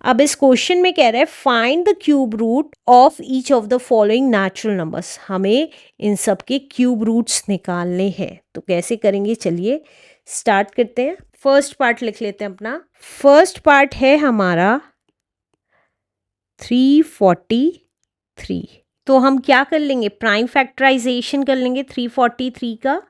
अब इस क्वेश्चन में कह रहा है find the cube root of each of the following natural numbers. हमें इन सब के क्यूब रूट्स निकालने हैं। तो कैसे करेंगे, चलिए स्टार्ट करते हैं। फर्स्ट पार्ट लिख लेते हैं अपना। फर्स्ट पार्ट है हमारा 343। तो हम क्या कर लेंगे, प्राइम फैक्टराइजेशन कर लेंगे 343 का।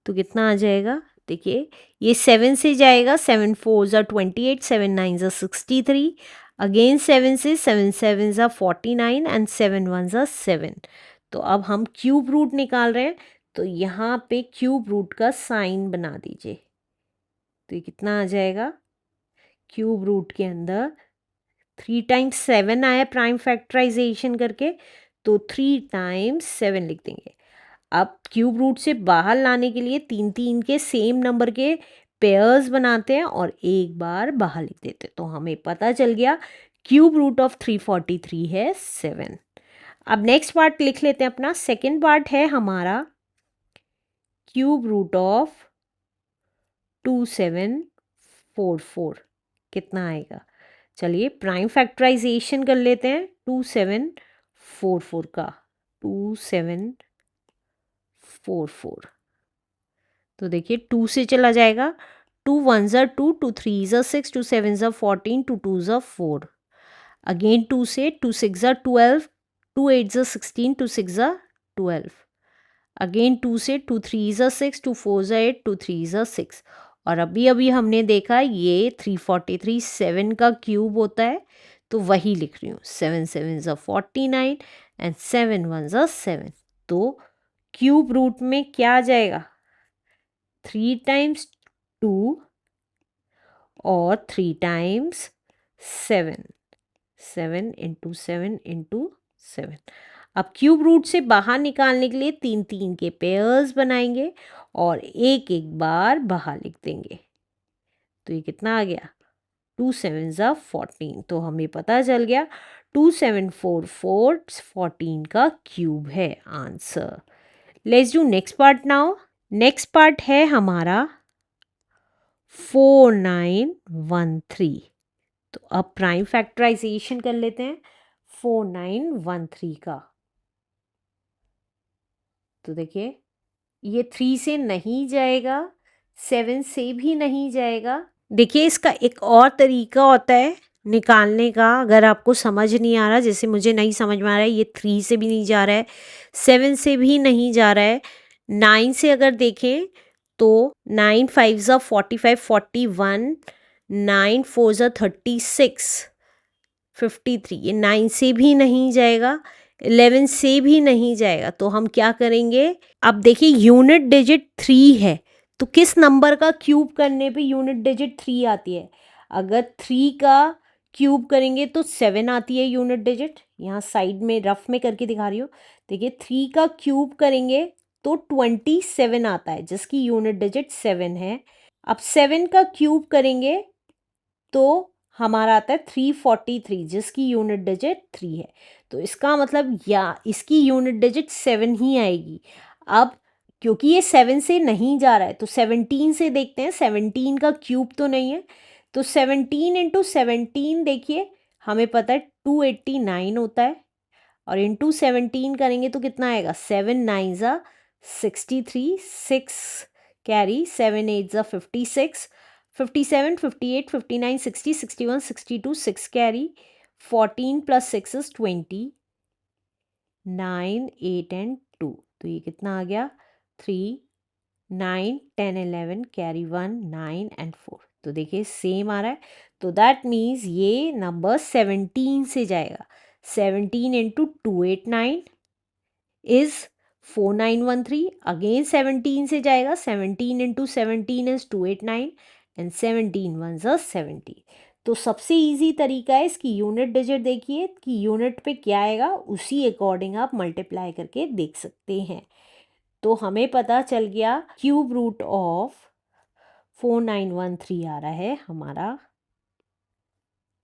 तो कितना आ जाएगा, देखिए ये 7 से जाएगा, 7 4 ज़ा 28, 7 9 ज़ा 63, अगेन 7 से, 7 7 ज़ा 49 एंड 7 1 ज़ा 7। तो अब हम क्यूब रूट निकाल रहे हैं, तो यहाँ पे क्यूब रूट का साइन बना दीजिए। तो ये कितना आ जाएगा, क्यूब रूट के अंदर 3 टाइम्स 7 आया प्राइम फैक्टराइजेशन करके, तो 3 टाइम्स 7 लिख देंगे। अब क्यूब रूट से बाहर लाने के लिए 3 3 के सेम नंबर के पेयर्स बनाते हैं और एक बार बाहर लिख देते हैं। तो हमें पता चल गया क्यूब रूट ऑफ 343 है 7। अब नेक्स्ट पार्ट लिख लेते हैं अपना। सेकेंड पार्ट है हमारा क्यूब रूट ऑफ 2744। कितना आएगा, चलिए प्राइम फैक्टराइजेशन कर लेते हैं 2744 का। 2744, तो देखिए 2 से चला जाएगा, 2 1 ज़ा 2, 2 3 ज़ा 6, 2 7 ज़ा 14, 2 2 ज़ा 4, अगेन 2 से, 2 6 ज़ा 12, 2 8 ज़ा 16, 2 6 ज़ा 12, अगेन 2 से, 2 3 ज़ा 6, 2 4 ज़ा 8, 2 3 ज़ा 6। और अभी अभी हमने देखा ये 343 7 का क्यूब होता है, तो वही लिख रही हूँ। 7 7 ज़ा 49 एंड 7 1 ज़ा 7। तो क्यूब रूट में क्या आ जाएगा, 3 टाइम्स 2 और 3 टाइम्स 7, 7 इंटू 7 इंटू 7। अब क्यूब रूट से बाहर निकालने के लिए 3 3 के पेयर्स बनाएंगे और एक एक बार बाहर लिख देंगे। तो ये कितना आ गया, 2 7 ज़ा 14। तो हमें पता चल गया 2744 14 का क्यूब है answer. Let's do next part now. Next part है हमारा 4913। तो अब प्राइम फैक्टराइजेशन कर लेते हैं 4913 का। तो देखिए ये 3 से नहीं जाएगा, 7 से भी नहीं जाएगा। देखिए इसका एक और तरीका होता है निकालने का, अगर आपको समझ नहीं आ रहा, जैसे मुझे नहीं समझ में आ रहा है, ये 3 से भी नहीं जा रहा है, 7 से भी नहीं जा रहा है, 9 से अगर देखें तो 9 5 ज़ा 45 41, 9 4 ज़ा 36 53, ये 9 से भी नहीं जाएगा, 11 से भी नहीं जाएगा। तो हम क्या करेंगे, अब देखिए यूनिट डिजिट 3 है, तो किस नंबर का क्यूब करने पे यूनिट डिजिट 3 आती है। अगर 3 का क्यूब करेंगे तो 7 आती है यूनिट डिजिट, यहाँ साइड में रफ में करके दिखा रही हूँ। देखिए 3 का क्यूब करेंगे तो 27 आता है, जिसकी यूनिट डिजिट 7 है। अब 7 का क्यूब करेंगे तो हमारा आता है 343, जिसकी यूनिट डिजिट 3 है। तो इसका मतलब या इसकी यूनिट डिजिट 7 ही आएगी। अब क्योंकि ये 7 से नहीं जा रहा है तो 17 से देखते हैं, 17 का क्यूब तो नहीं है, तो 17 इंटू 17 देखिए हमें पता है 289 होता है, और इंटू 17 करेंगे तो कितना आएगा, 7 9 ज़ा 63, 6 कैरी, 7 8 ज़ा 56, 57 58 59 60 61 62, 6 कैरी, 14 प्लस 6 इज 20, 9 8 एंड 2। तो ये कितना आ गया, 3 9 10 11 कैरी 1 9 एंड 4। तो देखिए सेम आ रहा है, तो दैट मीन्स ये नंबर 17 से जाएगा। 17 इंटू 289 इज 4913, अगेन 17 से जाएगा, 17 इंटू 17 इज 289 एंड 17 वन ज़ा 70। तो सबसे इजी तरीका है, इसकी यूनिट डिजिट देखिए कि यूनिट पे क्या आएगा, उसी अकॉर्डिंग आप मल्टीप्लाई करके देख सकते हैं। तो हमें पता चल गया क्यूब रूट ऑफ 4913 आ रहा है हमारा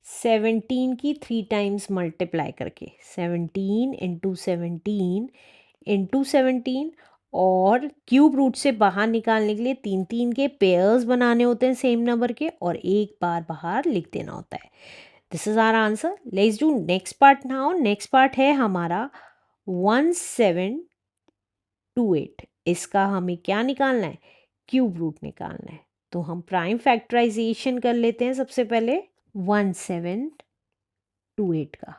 17 की 3 टाइम्स मल्टीप्लाई करके, 17 इंटू 17 इंटू 17, और क्यूब रूट से बाहर निकालने के लिए 3 3 के पेयर्स बनाने होते हैं सेम नंबर के, और एक बार बाहर लिख देना होता है। This is our answer. Let's do next part now. Next part है हमारा 1728. इसका हमें क्या निकालना है? क्यूब रूट निकालना है. तो हम प्राइम फैक्टराइजेशन कर लेते हैं सबसे पहले 1728 का.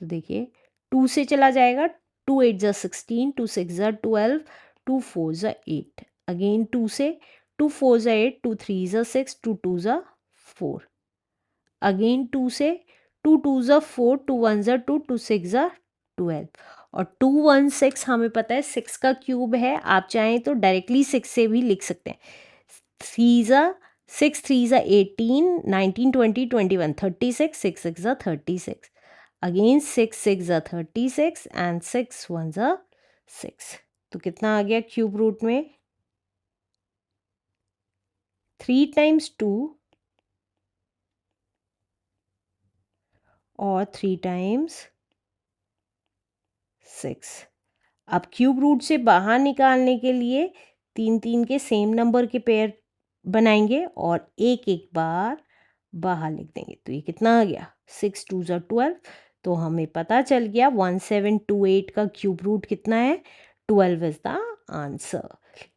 तो देखिए 2 से चला जाएगा. 2 8 जा 16, 2 6 जा 12, 2 4 जा 8. अगेन 2 से 2 4 जा 8, 2 3 जा 6, 2 2 जा 4. अगेन 2 से 2 2 जा 4, 2 1 जा 2, 2 6 जा 12. और 2 1 6 हमें पता है 6 का क्यूब है. आप चाहें तो डायरेक्टली 6 से भी लिख सकते हैं. 3 जा 6, 3 जा 18, 19 20 21 36, 6 6 जा 36. अगेन 6 6 जा 36 एंड 6 1 जा 6. तो कितना आ गया क्यूब रूट में? 3 टाइम्स 2 और 3 टाइम्स 6. अब क्यूब रूट से बाहर निकालने के लिए 3 3 के सेम नंबर के पेयर बनाएंगे और एक एक बार बाहर लिख देंगे. तो ये कितना आ गया? 6 2 जा 12. तो हमें पता चल गया 1728 का क्यूब रूट कितना है? 12 is the answer.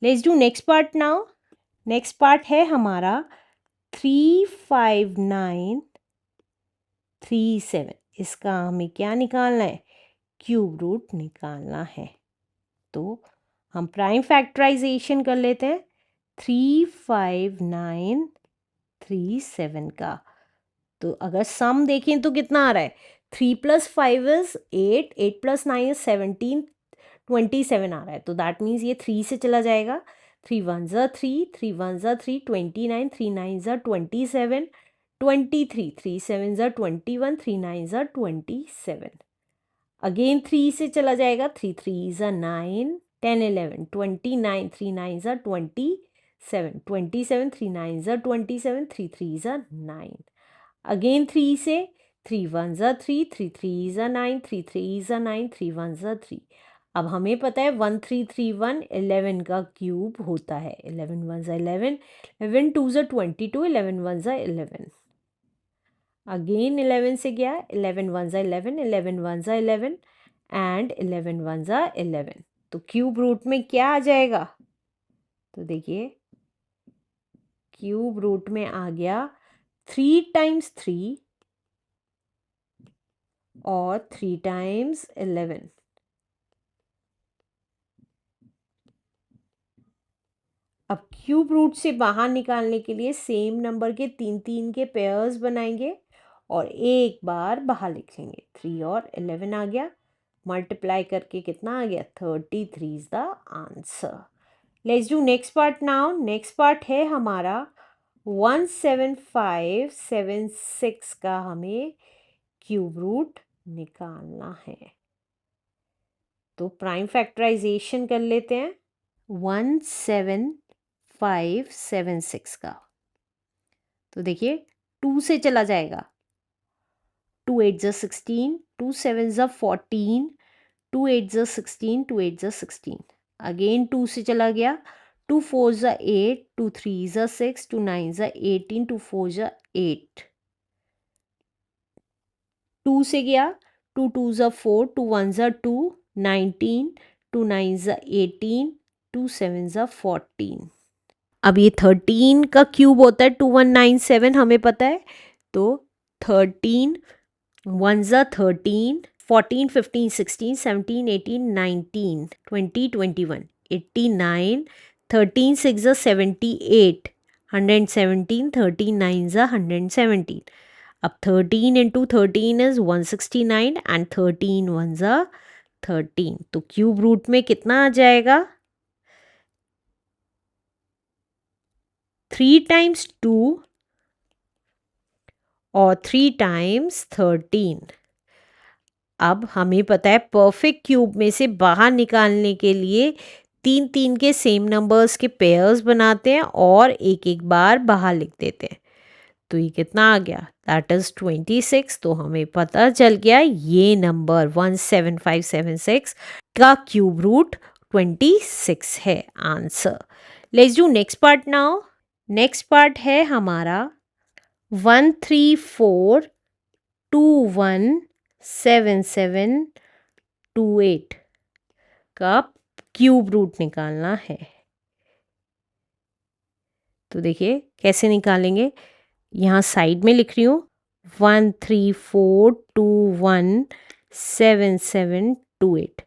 Let's do next part now. Next part है हमारा 35937. इसका हमें क्या निकालना है? क्यूब रूट निकालना है. तो हम प्राइम फैक्टराइजेशन कर लेते हैं 35937 का. तो अगर सम देखें तो कितना आ रहा है? 3 + 5 इज 8, 8 + 9 इज 17, 27 आ रहा है. तो दैट मीन्स ये 3 से चला जाएगा. 3 1 जा 3, 3 1 जा 3, 29, 3 9 जा 27, 23, 3 7 जा 21, 3 9 जा 27. अगेन 3 से चला जाएगा. 3 3 जा 9, 10 11, 29, 3 9 जा 27, 27, 3 9 जा 27, 3 3 जा 9. अगेन 3 से 3 1 जा 3, 3 3 जा 9, 3 3 जा 9, 3 1 जा 3. अब हमें पता है 1331 11 का क्यूब होता है. 11 1 जा 11, 11 2 जा 22, 11 1 जा 11. अगेन 11 से गया. 11 1 जा 11, 11 1 जा 11 एंड 11 1 जा 11. तो क्यूब रूट में क्या आ जाएगा? तो देखिए क्यूब रूट में आ गया 3 टाइम्स 3 और 3 टाइम्स 11. अब क्यूब रूट से बाहर निकालने के लिए सेम नंबर के 3 3 के पेयर्स बनाएंगे और एक बार बाहर लिख लेंगे. 3 और 11 आ गया. मल्टीप्लाई करके कितना आ गया? 33 is the answer. Let's do next part now. Next part है हमारा 17576 का हमें क्यूब रूट निकालना है. तो प्राइम फैक्टराइजेशन कर लेते हैं 17576 का. तो देखिए 2 से चला जाएगा. 2 8 जा 16, 2 7 जा 14, 2 8 जा 16, 2 8 जा 16. अगेन 2 से चला गया. 2 4 जा 8, 2 3 जा 6, 2 9 जा 18, 2 4 जा 8. 2 से गया. 2 2 जा 4, 2 1 जा 2, 19, 2 9 जा 18, 2 7 जा 14. अब ये 13 का क्यूब होता है 2197 हमें पता है. तो 13 1 जा 13, 14 15 16 17 18 19 20 21 89, 13 6 जा 78, 117, 13 9 जा 117. अब 13 into 13 is 169 and 13 1 जा 13. तो क्यूब रूट में कितना आ जाएगा? 3 टाइम्स 2 और 3 टाइम्स 13. अब हमें पता है परफेक्ट क्यूब में से बाहर निकालने के लिए 3 3 के सेम नंबर्स के पेयर्स बनाते हैं और एक एक बार बाहर लिख देते हैं. तो ये कितना आ गया? That is 26. तो हमें पता चल गया ये नंबर 17576 का क्यूब रूट 26 है answer. Let's do next part now. Next part है हमारा 134217728 का क्यूब रूट निकालना है। तो देखिए कैसे निकालेंगे, यहाँ साइड में लिख रही हूँ 134217728।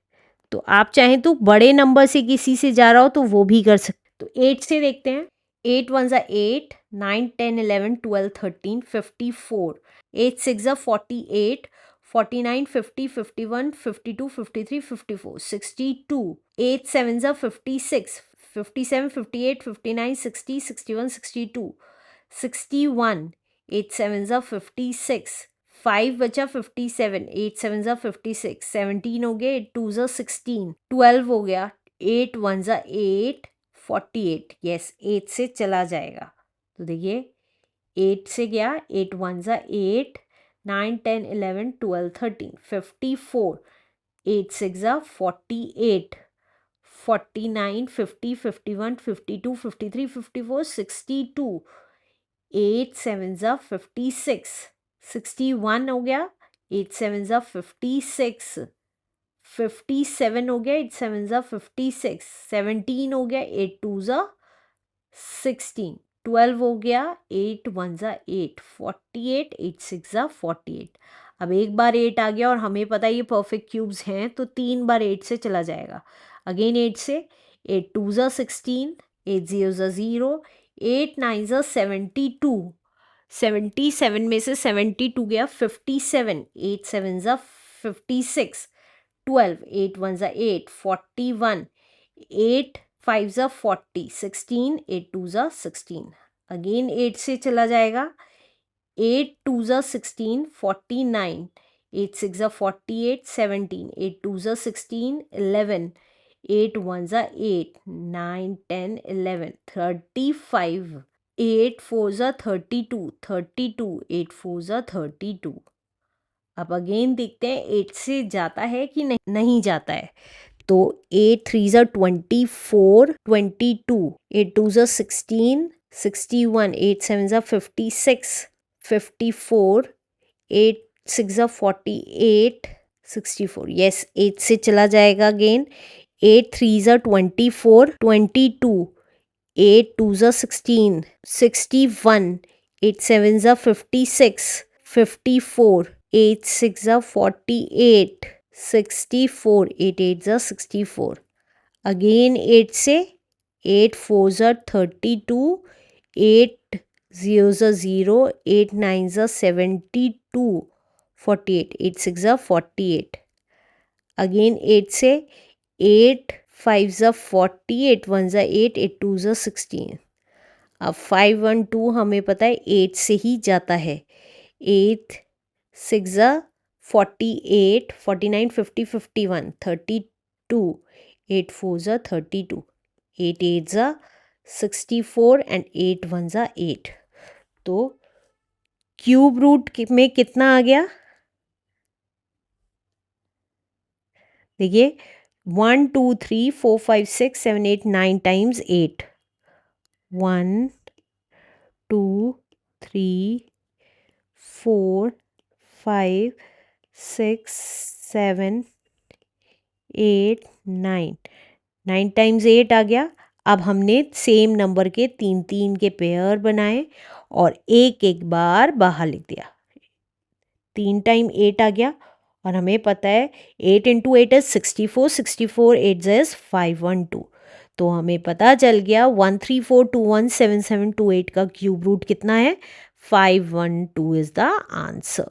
तो आप चाहें तो बड़े नंबर से किसी से जा रहा हो तो वो भी कर सकते। तो 8 से देखते हैं। 8 1 ज़ा 8, 9 10 11 12 13 54, 8 6 ज़ा 48, 49 50 51 52 53 54 62, 8 7 ज़ा 56, 57 58 59 60 61 62 61, 8 7 ज़ा 56, 5 बचा 57, 8 7 ज़ा 56, 17 हो गया, 8 2 ज़ा 16, 12 हो गया, 8 1 ज़ा 8, 48। यस 8 से चला जाएगा। तो देखिए 8 से गया, 8 1 ज़ा 8, 9 10 11 12 13 54, 8 6 ज़ा 48, 49 50 51 52 53 54 62, 8 7 ज़ा 56, 61 हो गया, 8 7 ज़ा 56, 57 हो गया, 8 7 ज़ा 56, 17 हो गया, 8 2 ज़ा 16, 12 हो गया, 8 1 ज़ा 8, 48, 8 6 ज़ा 48। अब एक बार 8 आ गया और हमें पता है ये परफेक्ट क्यूब्स हैं तो 3 बार 8 से चला जाएगा। अगेन 8 से, 8 2 ज़ा 16, 8 0 ज़ा 0, 8 9 ज़ा 72, 77 में से 72 गया, 57, 8 7 ज़ा 56, 12, 8 1 ज़ा 8, 41, 8 5 ज़ा 40, 16, 8 2 ज़ा 16। अगेन 8 से चला जाएगा, 8 2 ज़ा 16, 49, 8 6 ज़ा 48, 17, 8 2 ज़ा 16, 11, 8 1 ज़ा 8, 9 10 11, 35, 8 4 ज़ा 32, 32, 8 4 ज़ा 32। अब अगेन देखते हैं 8 से जाता है कि नहीं जाता है। तो 8 3 ज़ा 24, 22, 8 2 ज़ा 16, 61, 8 7 ज़ा 56, 54, 8 6 ज़ा 48, 64। यस 8 से चला जाएगा अगेन। 8 3 ज़ा 24, 22, 8 2 ज़ा 16, 61, 8 7 ज़ा 56, 54, 8 6 ज़ा 48, 64, 8 8 ज़ा 64। अगेन 8 से, 8 4 ज़ा 32, 8 0 ज़ा 0, 8 9 ज़ा 72, 48, 8 6 ज़ा 48। अगेन 8 से, 8 5 ज़ा 40, 8 1 ज़ा 8, 8 2 ज़ा 16। अब 5 1 2 हमें पता है 8 से ही जाता है। 8 6 ज़ा 48, 49 50 51, 32, 8 4 ज़ा 32, 8 8 ज़ा 64 एंड 8 1 ज़ा 8। तो क्यूब रूट में कितना आ गया देखिए 1 2 3 4 5 6 7 8 9 टाइम्स 8, 1 2 3 4 5 6 7 8 9, 9 टाइम्स 8 आ गया। अब हमने सेम नंबर के 3 3 के पेयर बनाए और एक एक बार बाहर लिख दिया। 3 टाइम 8 आ गया और हमें पता है 8 इंटू 8 इज 64, 64 8 इज 512। तो हमें पता चल गया 134217728 का क्यूब रूट कितना है, 512 is the answer.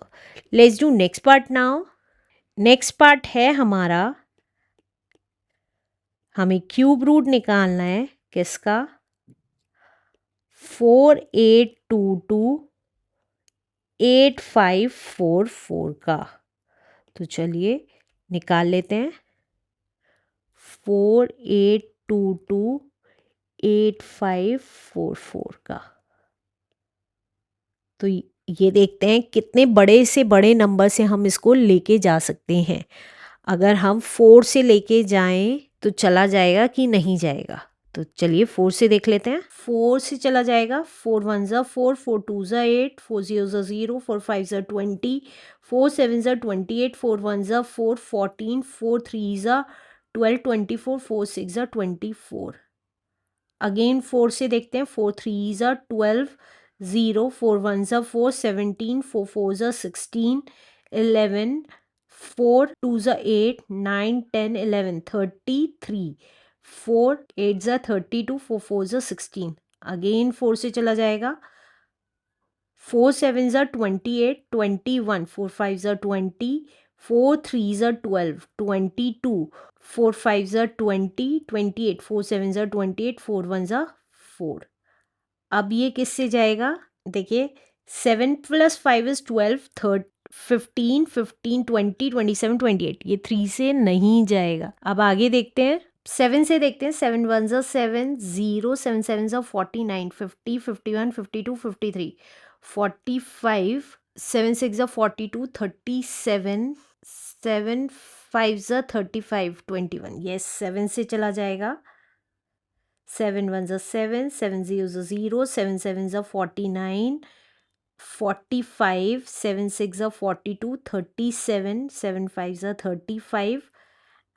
Let's do next part now. Next part है हमारा, हमें क्यूब रूट निकालना है किसका, 48228544 का। तो चलिए निकाल लेते हैं 48228544 का। तो ये देखते हैं कितने बड़े से बड़े नंबर से हम इसको लेके जा सकते हैं। अगर हम 4 से लेके जाएं तो चला जाएगा कि नहीं जाएगा। तो चलिए 4 से देख लेते हैं। 4 से चला जाएगा, 4 1 ज़ा 4, 4 2 ज़ा 8, 4 0 ज़ा 0, 4 5 ज़ा 20, 4 7 ज़ा 28, 4 1 ज़ा 4, 14, 4 3 ज़ा 12, 24, 4 6 ज़ा 24। अगेन 4 से देखते हैं, 4 3 ज़ा 12, 0, 4 1 ज़ा 4, 17, 4 4 ज़ा 16, 11, 4 2 ज़ा 8, 9 10 11, 33, 4 8 ज़ा 32, 4 4 ज़ा 16। अगेन 4 से चला जाएगा, 4 7 ज़ा 28, 21, 4 5 ज़ा 20, 4 3 ज़ा 12, 22, 4 5 ज़ा 20, 28, 4 7 ज़ा 28, 4 1 ज़ा 4। अब ये किससे जाएगा? देखिए 7 + 5 = 12, 15, 15, 20, 27, 28, ये 3 से नहीं जाएगा। अब आगे देखते हैं, 7 से देखते हैं, 7 1 ज़ा 7, 0, 7 7 ज़ा 49, 50, 51, 52, 53, 45, 7 6 ज़ा 42, 37, 7 5 ज़ा 35, 21, यस 7 से चला जाएगा। 7 1 ज़ा 7, 7 0 ज़ा 0, 7 7 ज़ा 49, 45, 7 6 ज़ा 42, 37, 7 5 ज़ा 35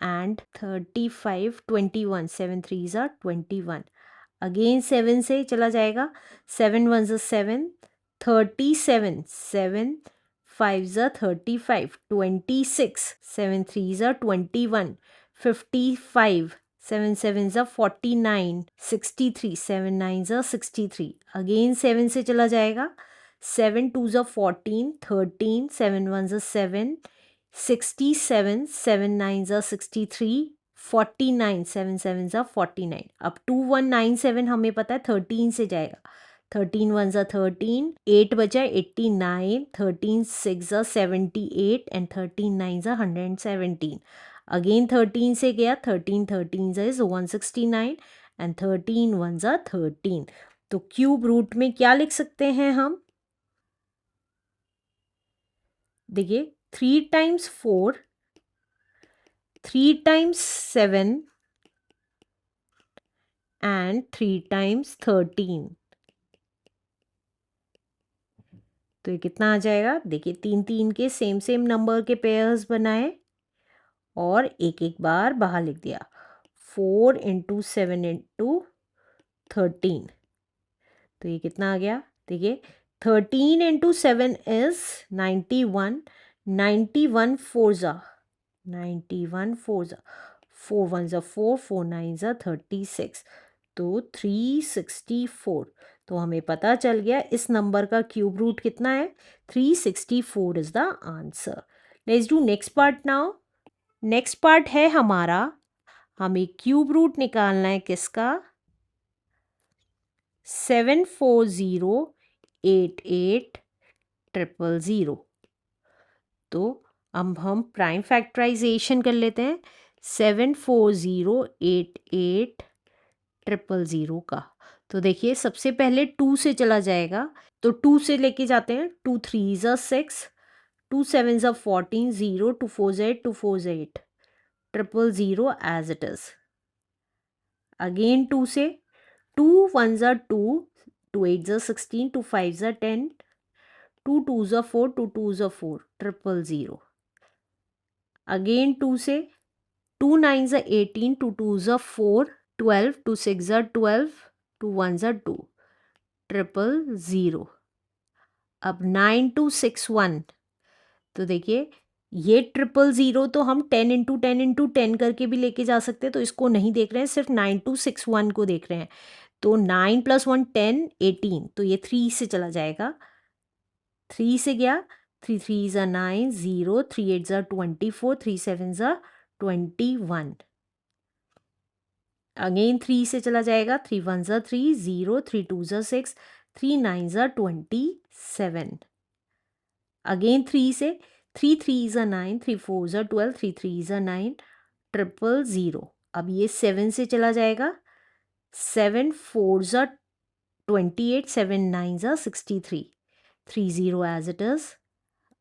and 35, 21, 7 3 ज़ा 21। अगेन 7 से चला जाएगा, 7 1 ज़ा 7, 37, 7 5 ज़ा 35, 26, 7 3 ज़ा 21, 55, 7 7 ज़ा 49, 63, 7 9 ज़ा 63। अगेन 7 से चला जाएगा, 7 2 ज़ा 14, 13, 7 1 ज़ा 7, 67, 7 9 ज़ा 63, 49, 7 7 ज़ा 49। अब 2 1 9 7 हमें पता है 13 से जाएगा, 13 1 ज़ा 13, 8 बचा 89, 13 6 ज़ा 78 and 13 9 ज़ा 117। अगेन 13 से गया, 13 13 ज़ा इज 169 and 13 1 ज़ा 13। तो क्यूब रूट में क्या लिख सकते हैं हम? देखिए 3 टाइम्स 4, 3 टाइम्स 7 and 3 टाइम्स 13। तो ये कितना आ जाएगा? देखिए 3 3 के सेम सेम नंबर के पेयर्स बनाए और एक एक बार बाहर लिख दिया, 4 × 7 × 13। तो ये कितना आ गया? देखिए 13 × 7 इज 91, 91 4 ज़ा 91 4 ज़ा 4 1 ज़ा 4, 4 9 ज़ा 36, तो 364। तो हमें पता चल गया इस नंबर का क्यूब रूट कितना है, 364 is the answer. Let's do next part now. Next part है हमारा, हमें क्यूब रूट निकालना है किसका, 7408800। तो अब हम प्राइम फैक्टराइजेशन कर लेते हैं 7408800 का। तो देखिए सबसे पहले 2 से चला जाएगा, तो 2 से लेके जाते हैं, 2 3 ज़ा 6, 2 7 ज़ा 14, 0 2 4 ज़ा 8, 2 4 ज़ा 8, 000 एज इट इज़। अगेन 2 से, 2 1 ज़ा 2, 2 8 ज़ा 16, 2 5 ज़ा 10, 2 2 ज़ा 4, 2 2 ज़ा 4, 000। अगेन 2 से, 2 9 ज़ा 18, 2 2 ज़ा 4, 12, 2 6 ज़ा 12, 2 1 ज़ा 2, 000। अब 9 2 6 1, तो देखिए ये 000 तो हम 10 × 10 × 10 करके भी लेके जा सकते हैं, तो इसको नहीं देख रहे हैं, सिर्फ 9 2 6 1 को देख रहे हैं। तो 9 + 1 10, 18, तो ये 3 से चला जाएगा, 3 से गया, 3 3 ज़ा 9, 0 3 8 ज़ा 24, 3 7 ज़ा 21। अगेन 3 से चला जाएगा, 3 1 ज़ा 3, 0 3 2 ज़ा 6, 3 9 ज़ा 27। अगेन 3 से, 3 3 ज़ा 9, 3 4 ज़ा 12, 3 3 ज़ा 9, 000। अब ये 7 से चला जाएगा, 7 4 ज़ा 28, 7 9 ज़ा 63, 30 एज इट इज़।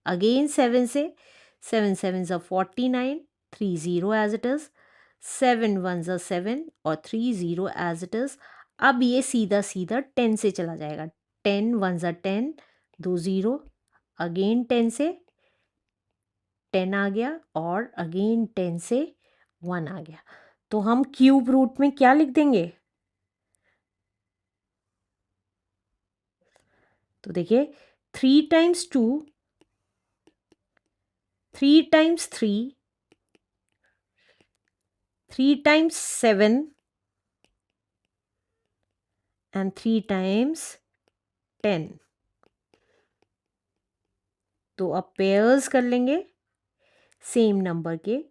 अगेन 7 से, 7 7 ज़ा 49, 30 एज इट इज़। 7 1 ज़ा 7 और 3 0 एज इट इज़। अब ये सीधा सीधा 10 से चला जाएगा। 10 1 ज़ा 10, 2 0, अगेन 10 से 10 आ गया और अगेन 10 से 1 आ गया। तो हम क्यूब रूट में क्या लिख देंगे? तो देखिए 3 times 2, 3 times 3, 3 times 7 and 3 times 10। तो अब पेयर्स कर लेंगे सेम नंबर के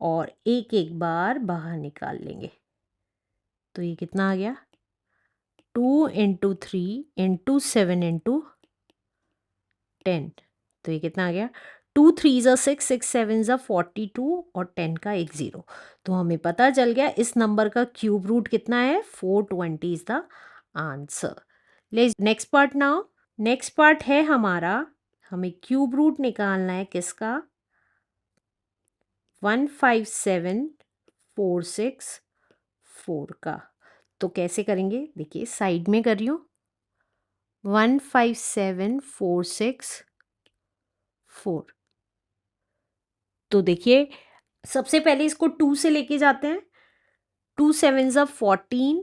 और एक एक बार बाहर निकाल लेंगे। तो ये कितना आ गया? 2 इंटू 3 इंटू 7 इंटू 10। तो ये कितना आ गया? 2 3 ज़ा 6, 6 7 ज़ा 42 और 10 का एक ज़ीरो। तो हमें पता चल गया इस नंबर का क्यूब रूट कितना है? 420 इज़ द आंसर। ले next part now. Next part है हमारा, हमें क्यूब रूट निकालना है किसका? 15746 का। तो कैसे करेंगे? देखिए साइड में कर रही हूँ। 15746 तो देखिए सबसे पहले इसको 2 से लेके जाते हैं। 2 7 ज़ा 14,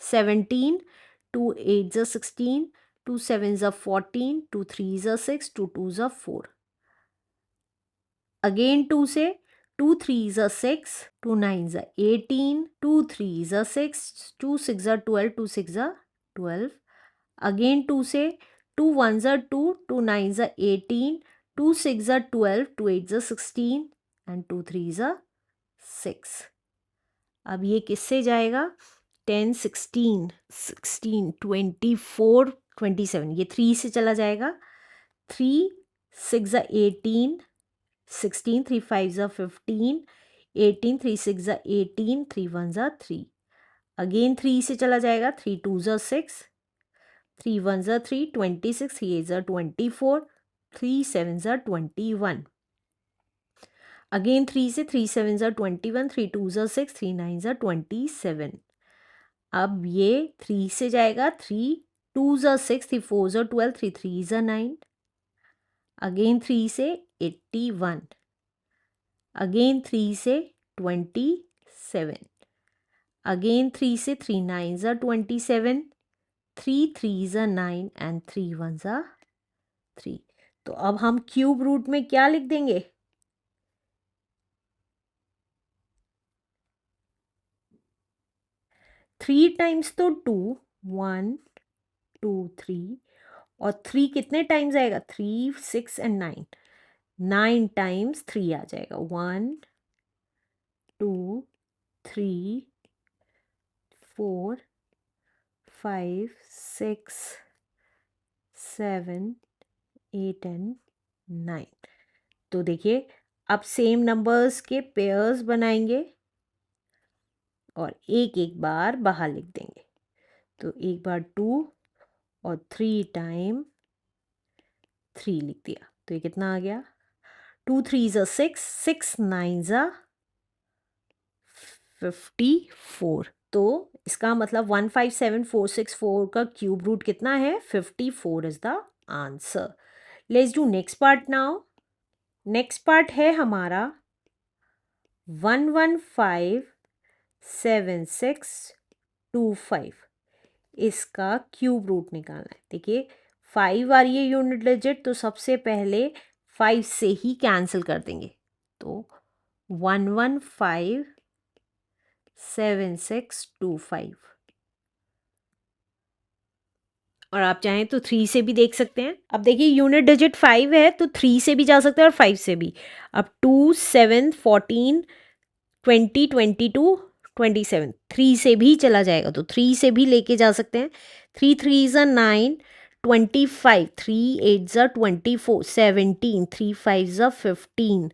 17, 2 8 ज़ा 16, 2 7 ज़ा 14, 2 3 ज़ा 6, 2 2 ज़ा 4। अगेन 2 से 2 3 ज़ा 6, 2 9 ज़ा 18, 2 3 ज़ा 6, 2 6 ज़ा 12, 2 6 ज़ा 12। अगेन 2 से 2 1 ज़ा 2, 2 9 ज़ा 18, 2 6 ज़ा 12, 2 8 ज़ा 16 एंड 2 3 ज़ा 6। अब ये किससे जाएगा? 10 16 16 24 27, ये 3 से चला जाएगा। 3 6 ज़ा 18, 16 3 5 ज़ा 15, 18 3 6 ज़ा 18, 3 1 ज़ा 3। अगेन 3 से चला जाएगा। 3 2 ज़ा 6, 3 1 ज़ा 3, 26, 3 8 ज़ा 24, 3 7 ज़ा 21। अगेन 3 से 3 7 ज़ा 21, 3 2 ज़ा 6, 3 9 ज़ा 27। अब ये 3 से जाएगा। 3 2 ज़ा 6, 3 4 ज़ा 12, 3 3 ज़ा 9। अगेन 3 से 81। अगेन 3 से 27। अगेन 3 से 3 9 ज़ा 27, 3 3 ज़ा 9 एंड 3 1 ज़ा 3। तो अब हम क्यूब रूट में क्या लिख देंगे? 3 टाइम्स तो 2, 1 2 3 और 3 कितने टाइम्स आएगा? 3 6 एंड 9। 9 टाइम्स 3 आ जाएगा। 1 2 3 4 5 6 7 8 एंड 9। तो देखिए अब सेम नंबर्स के पेयर्स बनाएंगे और एक एक बार बाहर लिख देंगे। तो एक बार 2 और 3 टाइम 3 लिख दिया। तो ये कितना आ गया? 2 3 ज़ा 6, 6 9 ज़ा 54। तो इसका मतलब 157464 का क्यूब रूट कितना है? 54 is the answer. Let's do next part now. Next part है हमारा 1157625। इसका क्यूब रूट निकालना है। देखिए 5 आ रही है यूनिट डिजिट, तो सबसे पहले 5 से ही कैंसिल कर देंगे। तो 1157625 और आप चाहें तो 3 से भी देख सकते हैं। अब देखिए यूनिट डिजिट 5 है तो 3 से भी जा सकते हैं और 5 से भी। अब 2 7 14 20 22 27 3 से भी चला जाएगा तो 3 से भी लेके जा सकते हैं। 3 3 ज़ा 9 25, 3 8 ज़ा 24 17, 3 5 ज़ा 15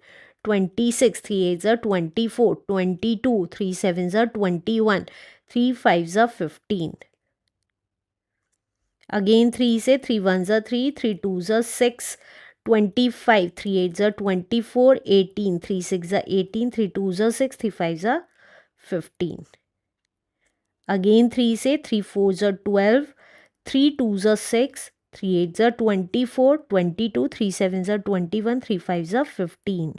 26, 3 8 ज़ा 24 22, 3 7 ज़ा 21, 3 5 ज़ा 15। अगेन 3 से 3 1 ज़ा 3, 3 2 ज़ा 6, 25, 3 8 ज़ा 24 18, 3 6 ज़ा 18, 3 2 ज़ा 6, 3 5 ज़ा 15। अगेन 3 से 3 4 ज़ा 12, 3 2 ज़ा 6, 3 8 ज़ा 24, 22, 3 7 ज़ा 21, 3 5 ज़ा 15।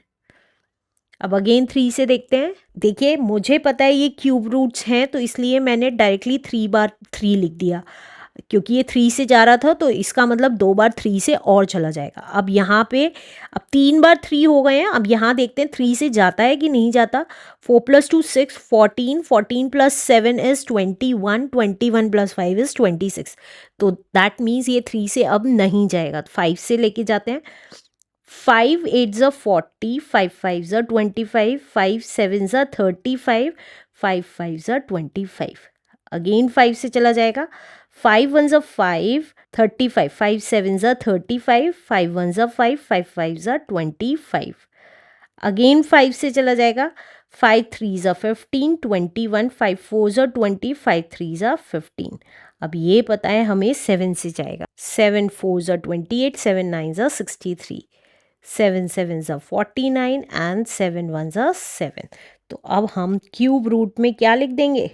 अब अगेन 3 से देखते हैं। देखिए मुझे पता है ये क्यूब रूट्स हैं, तो इसलिए मैंने डायरेक्टली 3 बार 3 लिख दिया, क्योंकि ये 3 से जा रहा था तो इसका मतलब 2 बार 3 से और चला जाएगा। अब यहाँ पे अब 3 बार 3 हो गए हैं। अब यहाँ देखते हैं 3 से जाता है कि नहीं जाता। 4 + 2 6, 14, 14 + 7 इज़ 21, 21 + 5 इज़ 26। तो दैट मीन्स ये 3 से अब नहीं जाएगा, 5 से लेके जाते हैं। 5 8 ज़ा 40, 5 5 ज़ा 25, 5 7 ज़ा 35, 5 5 ज़ा 25। अगेन 5 से चला जाएगा। 5 1 ज़ा 5, 35, 5 7 ज़ा 35, 5 1 ज़ा 5, 5 5 ज़ा 25। अगेन 5 से चला जाएगा। 5 3 ज़ा 15, 21, 5 4 ज़ा 20, 5 3 ज़ा 15। अब ये पता है हमें 7 से जाएगा। 7 4 ज़ा 28, 7 9 ज़ा 63, 7 7 ज़ा 49 एंड 7 1 ज़ा 7। तो अब हम क्यूब रूट में क्या लिख देंगे?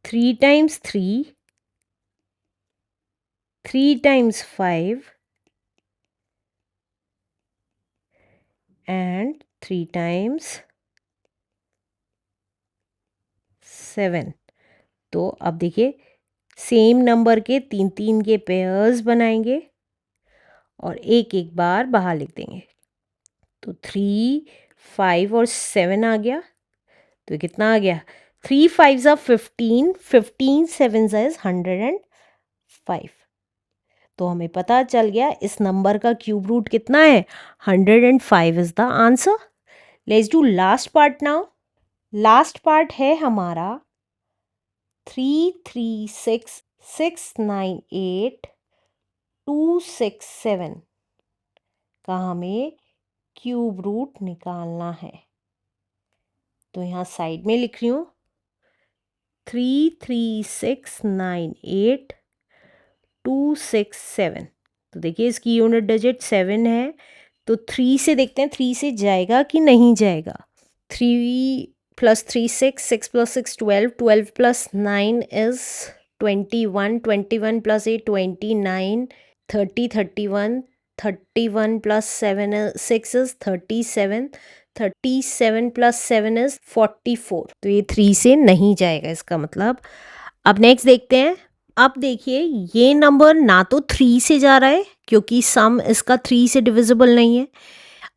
3 times 3, 3 times 5 and 3 times 7। तो अब देखिए सेम नंबर के 3 3 के पेयर्स बनाएंगे और एक एक बार बाहर लिख देंगे। तो 3 5 और 7 आ गया। तो कितना आ गया? 3 5 ज़ा 15, 15 7 ज़ा इज़ 105। तो हमें पता चल गया इस नंबर का क्यूब रूट कितना है। 105 is the answer. Let's do last part now. Last part है हमारा 3 3 6 6 9 8 2 6 7 का हमें क्यूब रूट निकालना है। तो यहाँ साइड में लिख रही हूँ 3 3 6 9 8 2 6 7। तो देखिए इसकी यूनिट डिजिट 7 है। तो 3 से देखते हैं 3 से जाएगा कि नहीं जाएगा। 3 + 3 6, 6 + 6 12, 12 + 9 is 21, 21 + 8 29, 30 31, 31 + 7 6 is 37, 37 + 7 is 44। तो ये 3 से नहीं जाएगा इसका मतलब। अब नेक्स्ट देखते हैं। अब देखिए ये नंबर ना तो 3 से जा रहा है क्योंकि सम इसका 3 से डिविजिबल नहीं है।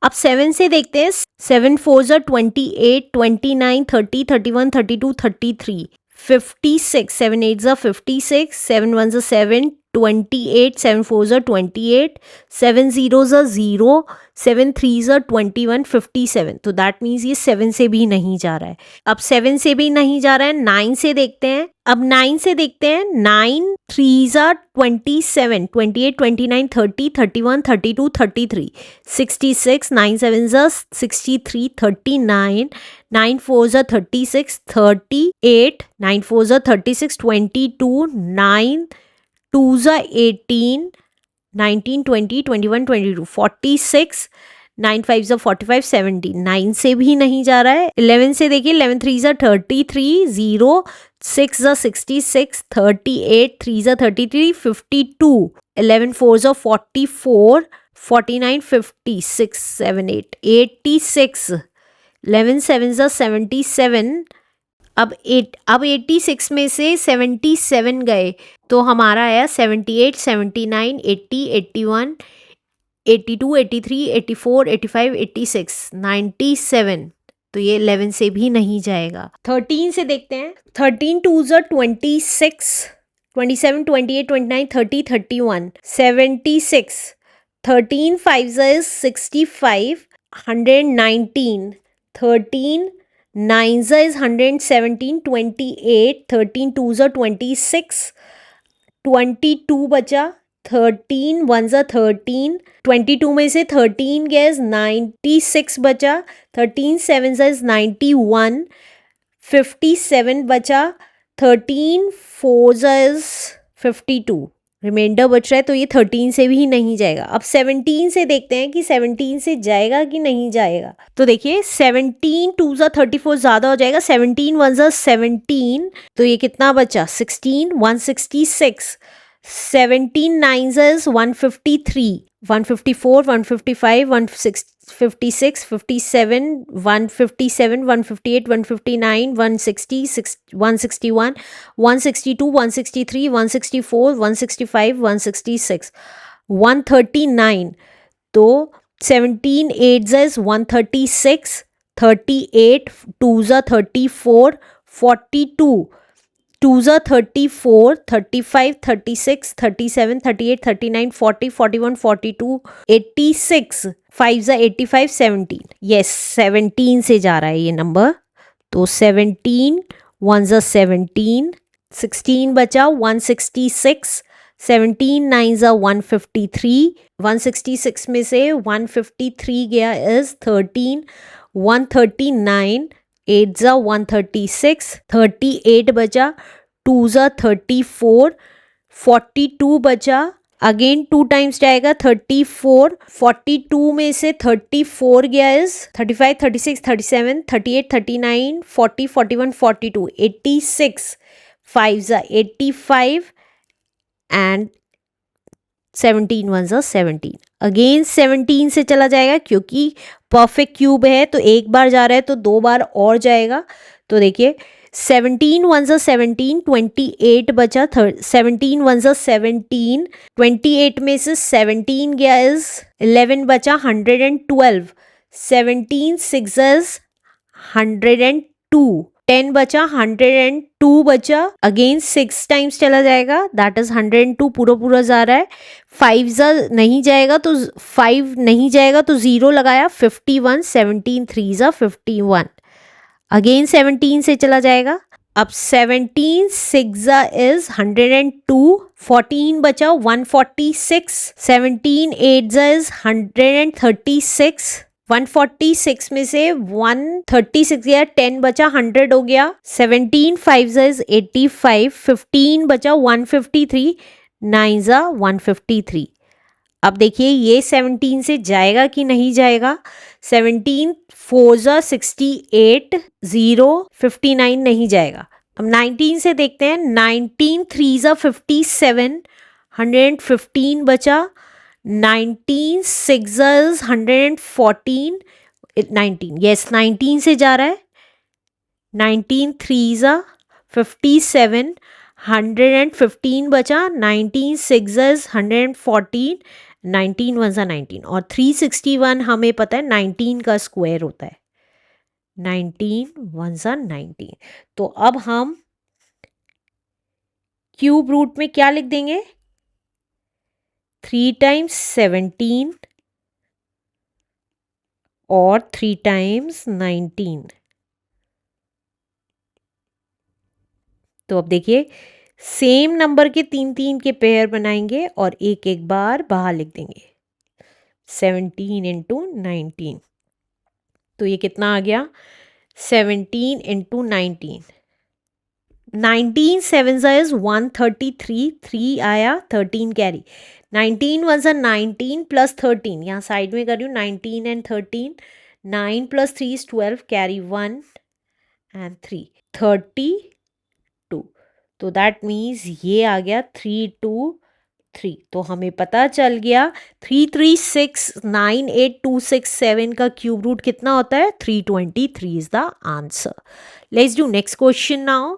अब 7 से देखते हैं। 7 4 ज़ा 28, 29, 30, 31, 32, 33, 56, 7 8 ज़ा 56, 7 1 ज़ा 7, 28, 7 4 ज़ा 28, 7 0 ज़ा 0, 7 3 ज़ा 21, 57। तो दैट मीन्स ये 7 से भी नहीं जा रहा है। अब 7 से भी नहीं जा रहा है। 9 से देखते हैं। अब 9 से देखते हैं। 9 3 ज़ा 27, 28, 29, 30, 31, 32, 33, 66, 9 7 ज़ा 63, 39, 9 4 ज़ा 36, 38, 9 4 ज़ा 36, 22, 9 2 ज़ा 18, 19 20, 21 22, 46, 9 5 ज़ा 45, 70। 9 से भी नहीं जा रहा है। 11 से देखिए। 11 3 ज़ा 33, 0, 6 ज़ा 66, 38, 3 ज़ा 33, 52, 11 4 ज़ा 44, 49, 50, 6 7 8, 86, 11 7 ज़ा 77। अब 86 में से 77 गए तो हमारा आया 78, 79, 80, 81, 82, 83, 84, 85, 86, 97। तो ये 11 से भी नहीं जाएगा। 13 से देखते हैं। 13 2 ज़ा 26, 27, 28, 29, 30, 31, 76, 13 5 ज़ा इज 65, 119, 13 9 ज़ा इज 117, 28, 13 2 ज़ा 26, 22 बचा, 13 1 ज़ा 13, 22 में से 13 गया 96 बचा, 13 7 ज़ा इज 91, 57 बचा, 13 4 ज़ा इज 52, रिमाइंडर बच रहा है, तो ये 13 से भी नहीं जाएगा। अब 17 से देखते हैं कि 17 से जाएगा कि नहीं जाएगा। तो देखिए 17 2 ज़ा 34 ज़्यादा हो जाएगा, 17 1 ज़ा 17, तो ये कितना बचा 16 166, 17 9 ज़ा 153, 154 155 156 57 157 158 159 160 161 162 163 164 165 166 139, तो 17 8 इज 136, 38 2 ज़ा 34, 42 2 ज़ा 34, 35 36 37 38 39 40 41 42 86, 5 ज़ा 85 17, यस 17 से जा रहा है ये नंबर। तो 17 1 ज़ा 17, 16 बचा 166, 17 9 ज़ा 153, 166 में से 153 गया इज 13, 139, 8 ज़ा 136, 38 बचा, 2 ज़ा 34, 42 बचा, अगेन 2 टाइम्स जाएगा 34, 42 में से 34 गया इज 35 36 37 38 39 40 41 42 86, 5 ज़ा 85 एंड 17 1 ज़ा 17, अगेन 17 से चला जाएगा क्योंकि परफेक्ट क्यूब है, तो एक बार जा रहा है तो दो बार और जाएगा। तो देखिए 17 1 ज़ा 17, 28 बचा, 17 1 ज़ा 17, 28 में से 17 गया इज 11 बचा 112, 17 6 इज 102, 10 बचा 102 बचा, अगेन 6 टाइम्स चला जाएगा, दैट इज 102 पूरा जा रहा है। 5 ज़ा नहीं जाएगा तो 5 नहीं जाएगा तो 0 लगाया, 51, 17 3 ज़ा 51, अगेन 17 से चला जाएगा। अब 17 6 ज़ा इज 102, 14 बचा 146, 17 8 ज़ा इज 136, 146 में से 136 गया, 10 बचा 100 हो गया, 17 5 ज़ा इज 85, 15 बचा 153, 9 ज़ा 153। अब देखिए ये 17 से जाएगा कि नहीं जाएगा। 17 4 ज़ा 68, 0 59 नहीं जाएगा। अब 19 से देखते हैं, 19 3 ज़ा 57, 115 बचा, 19 6 ज़ा 114, 19, यस 19 से जा रहा है। 19 3 ज़ा 57, 115 बचा, 19 6 ज़ा 114, 19 1 ज़ा 19, और 361 हमें पता है 19 का स्क्वायर होता है, 19 1 ज़ा 19। तो अब हम क्यूब रूट में क्या लिख देंगे, 3 टाइम्स 17 और 3 टाइम्स 19। तो अब देखिए सेम नंबर के 3 3 के पेयर बनाएंगे और एक एक बार बाहर लिख देंगे, 17 इंटू 19, तो ये कितना आ गया 17 इंटू 19, 19 7 ज़ा इज 133, 3 आया 13 कैरी, 19 1 ज़ा 19 प्लस 13, यहाँ साइड में कर रही हूँ 19 and 13, 9 plus 3 is 12, carry 1 and 3, 32, तो दैट मीन्स ये आ गया 3 2 3। तो हमें पता चल गया 3 3 6 9 8 2 6 7 का क्यूब रूट कितना होता है, 323 is the answer. Let's do next question now.